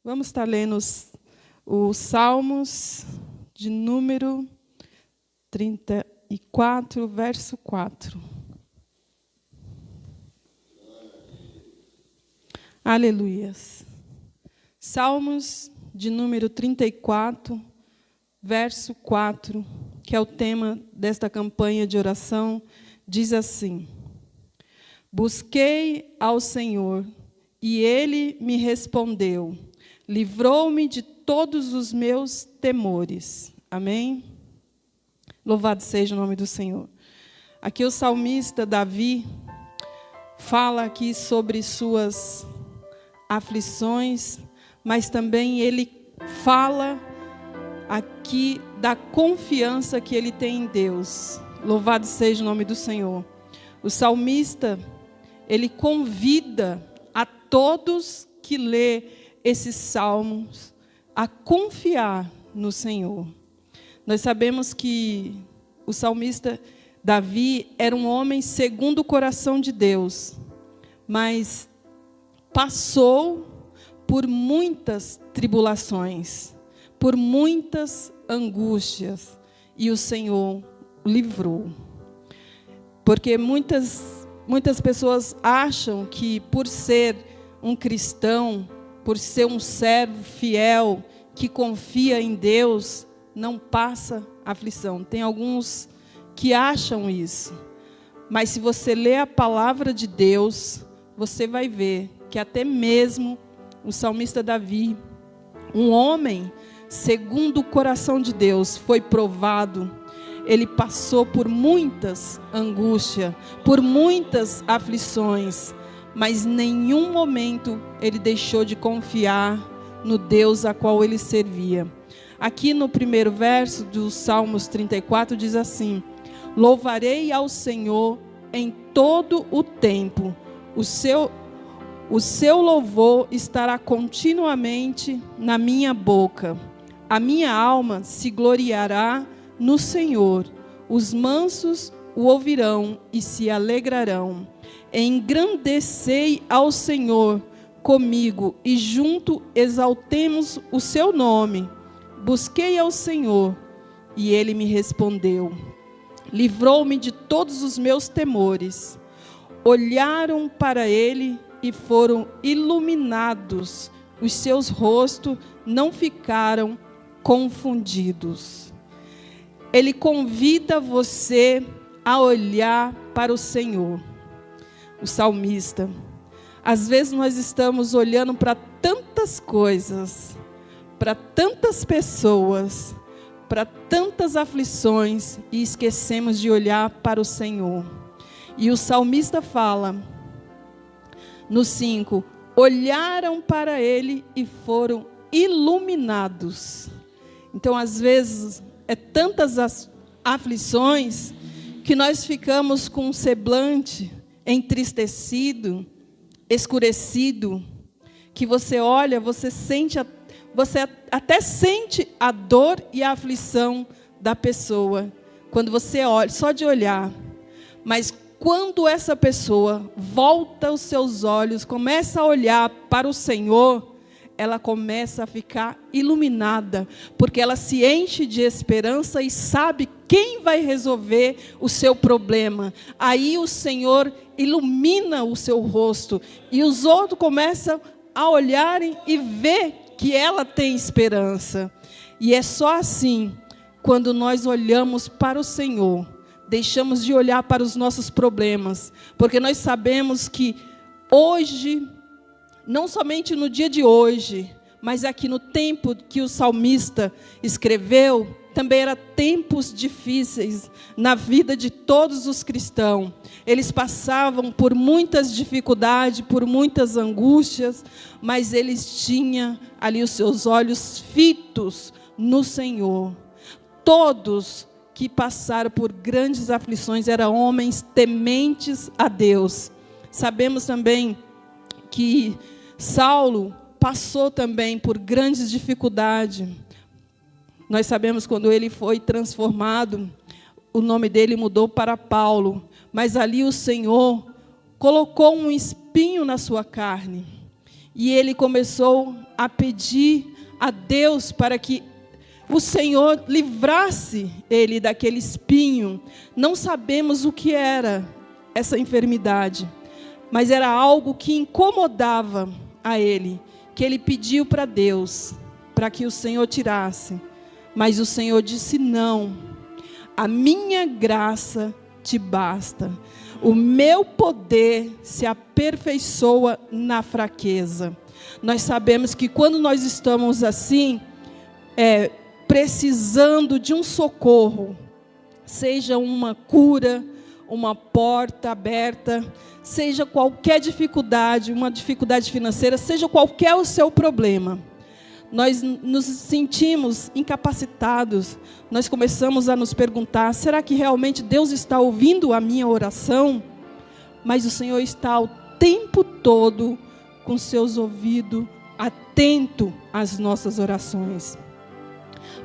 Vamos estar lendo os Salmos de número 34, verso 4. Aleluias. Salmos de número 34, verso 4, que é o tema desta campanha de oração, diz assim: Busquei ao Senhor, e Ele me respondeu, livrou-me de todos os meus temores. Amém? Louvado seja o nome do Senhor. Aqui o salmista Davi fala aqui sobre suas aflições, mas também ele fala aqui da confiança que ele tem em Deus. Louvado seja o nome do Senhor. O salmista, ele convida a todos que lê esses salmos a confiar no Senhor. Nós sabemos que o salmista Davi era um homem segundo o coração de Deus, mas passou por muitas tribulações, por muitas angústias, e o Senhor o livrou. Porque muitas pessoas acham que por ser um cristão, por ser um servo fiel, que confia em Deus, não passa aflição. Tem alguns que acham isso. Mas se você ler a palavra de Deus, você vai ver que até mesmo o salmista Davi, um homem segundo o coração de Deus, foi provado. Ele passou por muitas angústias, por muitas aflições, mas em nenhum momento ele deixou de confiar no Deus a qual ele servia. Aqui no primeiro verso dos Salmos 34 diz assim: Louvarei ao Senhor em todo o tempo, o seu louvor estará continuamente na minha boca. A minha alma se gloriará no Senhor. Os mansos o ouvirão e se alegrarão. Engrandecei ao Senhor comigo e junto exaltemos o seu nome. Busquei ao Senhor e Ele me respondeu. Livrou-me de todos os meus temores. Olharam para Ele e foram iluminados. Os seus rostos não ficaram confundidos. Ele convida você a olhar para o Senhor. O salmista. Às vezes nós estamos olhando para tantas coisas, para tantas pessoas, para tantas aflições e esquecemos de olhar para o Senhor. E o salmista fala, no 5, olharam para Ele e foram iluminados. Então, às vezes, é tantas as aflições que nós ficamos com um semblante entristecido, escurecido, que você olha, você até sente a dor e a aflição da pessoa, quando você olha, só de olhar. Mas quando essa pessoa volta os seus olhos, começa a olhar para o Senhor, ela começa a ficar iluminada, porque ela se enche de esperança e sabe quem vai resolver o seu problema. Aí o Senhor ilumina o seu rosto, e os outros começam a olharem e ver que ela tem esperança. E é só assim, quando nós olhamos para o Senhor, deixamos de olhar para os nossos problemas, porque nós sabemos que hoje, não somente no dia de hoje, mas aqui no tempo que o salmista escreveu, também eram tempos difíceis na vida de todos os cristãos. Eles passavam por muitas dificuldades, por muitas angústias, mas eles tinham ali os seus olhos fitos no Senhor. Todos que passaram por grandes aflições eram homens tementes a Deus. Sabemos também que Saulo passou também por grandes dificuldades. Nós sabemos quando ele foi transformado, o nome dele mudou para Paulo. Mas ali o Senhor colocou um espinho na sua carne. E ele começou a pedir a Deus para que o Senhor livrasse ele daquele espinho. Não sabemos o que era essa enfermidade, mas era algo que incomodava a ele, que ele pediu para Deus, para que o Senhor tirasse. Mas o Senhor disse: não, a minha graça te basta. O meu poder se aperfeiçoa na fraqueza. Nós sabemos que quando nós estamos assim, precisando de um socorro, seja uma cura, uma porta aberta, seja qualquer dificuldade, uma dificuldade financeira, seja qualquer o seu problema, nós nos sentimos incapacitados, nós começamos a nos perguntar: será que realmente Deus está ouvindo a minha oração? Mas o Senhor está o tempo todo com seus ouvidos atento às nossas orações.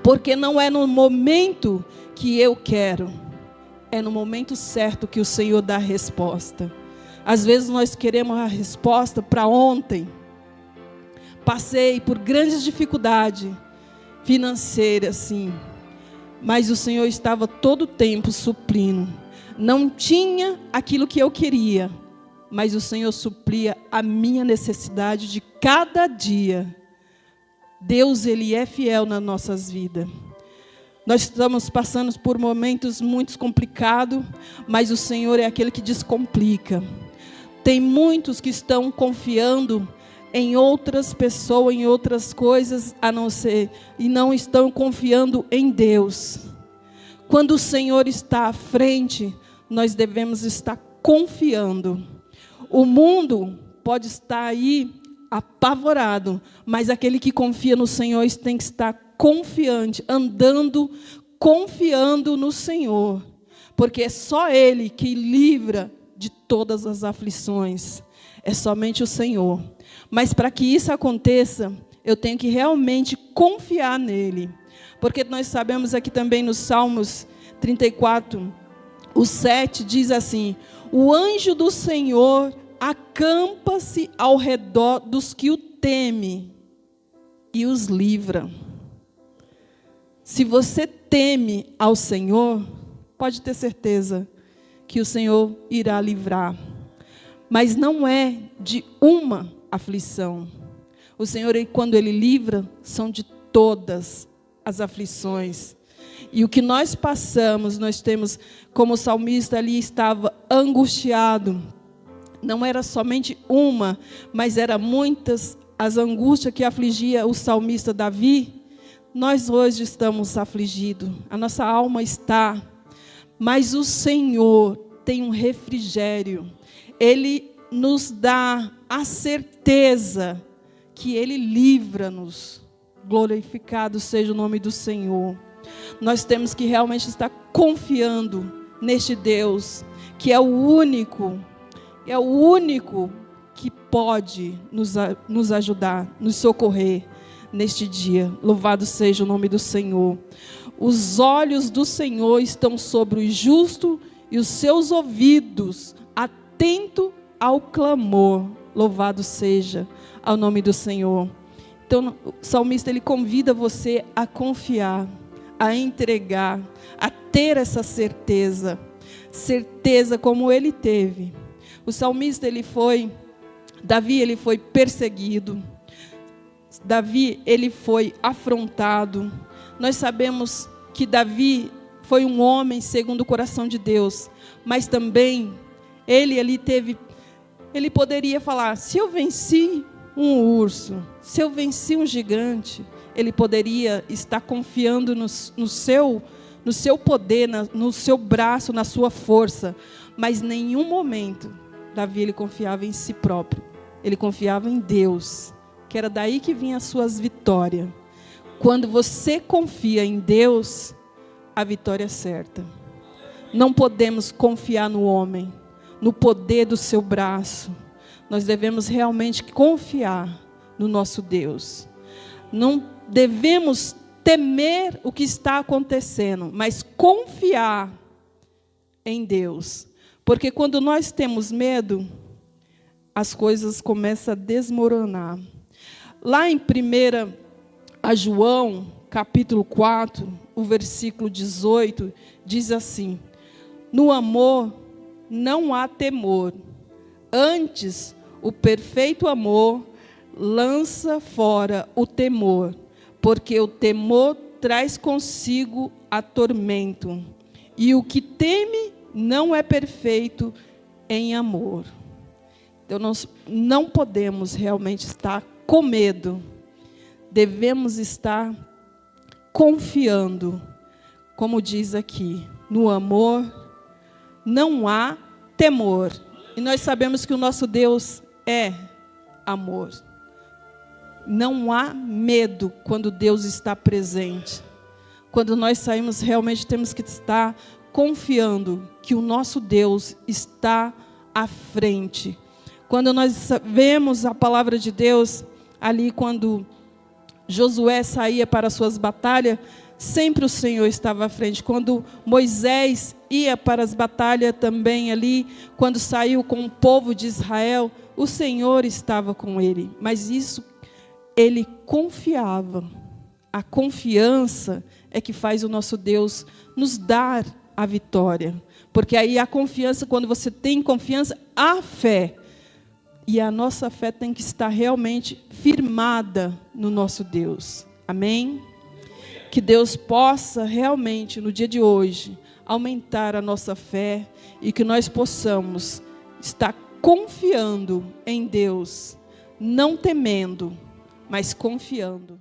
Porque não é no momento que eu quero, é no momento certo que o Senhor dá a resposta. Às vezes nós queremos a resposta para ontem. Passei por grandes dificuldades financeiras, sim, mas o Senhor estava todo o tempo suprindo. Não tinha aquilo que eu queria, mas o Senhor supria a minha necessidade de cada dia. Deus, Ele é fiel nas nossas vidas. Nós estamos passando por momentos muito complicados, mas o Senhor é aquele que descomplica. Tem muitos que estão confiando em outras pessoas, em outras coisas, a não ser, e não estão confiando em Deus. Quando o Senhor está à frente, nós devemos estar confiando. O mundo pode estar aí apavorado, mas aquele que confia no Senhor tem que estar confiante, andando, confiando no Senhor, porque é só Ele que livra de todas as aflições, é somente o Senhor. Mas para que isso aconteça, eu tenho que realmente confiar nele, porque nós sabemos aqui também no Salmos 34, o 7 diz assim: o anjo do Senhor acampa-se ao redor dos que o temem e os livra. Se você teme ao Senhor, pode ter certeza que o Senhor irá livrar. Mas não é de uma aflição. O Senhor, quando Ele livra, são de todas as aflições. E o que nós passamos, nós temos, como o salmista ali estava angustiado, não era somente uma, mas eram muitas as angústias que afligia o salmista Davi. Nós hoje estamos afligidos, a nossa alma está, mas o Senhor tem um refrigério. Ele nos dá a certeza que Ele livra-nos. Glorificado seja o nome do Senhor. Nós temos que realmente estar confiando neste Deus, que é o único que pode nos ajudar, nos socorrer neste dia. Louvado seja o nome do Senhor. Os olhos do Senhor estão sobre o justo e os seus ouvidos atentos ao clamor. Louvado seja ao nome do Senhor. Então, o salmista, ele convida você a confiar, a entregar, a ter essa certeza como ele teve. O salmista, Davi, ele foi perseguido. Davi, ele foi afrontado. Nós sabemos que Davi foi um homem segundo o coração de Deus, mas também ele poderia falar: se eu venci um urso, se eu venci um gigante, ele poderia estar confiando no seu poder, no seu braço, na sua força, mas em nenhum momento Davi, ele confiava em si próprio, ele confiava em Deus, que era daí que vinham as suas vitórias. Quando você confia em Deus, a vitória é certa. Não podemos confiar no homem, no poder do seu braço. Nós devemos realmente confiar no nosso Deus. Não devemos temer o que está acontecendo, mas confiar em Deus. Porque quando nós temos medo, as coisas começam a desmoronar. Lá em 1 João, capítulo 4, o versículo 18, diz assim: no amor não há temor, antes o perfeito amor lança fora o temor, porque o temor traz consigo a tormento, e o que teme não é perfeito em amor. Então, nós não podemos realmente estar com medo, devemos estar confiando, como diz aqui, no amor não há temor. E nós sabemos que o nosso Deus é amor. Não há medo quando Deus está presente. Quando nós saímos, realmente temos que estar confiando que o nosso Deus está à frente. Quando nós vemos a palavra de Deus, ali quando Josué saía para as suas batalhas, sempre o Senhor estava à frente. Quando Moisés ia para as batalhas também ali, quando saiu com o povo de Israel, o Senhor estava com ele. Mas isso, ele confiava. A confiança é que faz o nosso Deus nos dar a vitória. Porque aí a confiança, quando você tem confiança, há fé. E a nossa fé tem que estar realmente firmada no nosso Deus. Amém? Que Deus possa realmente, no dia de hoje, aumentar a nossa fé e que nós possamos estar confiando em Deus, não temendo, mas confiando.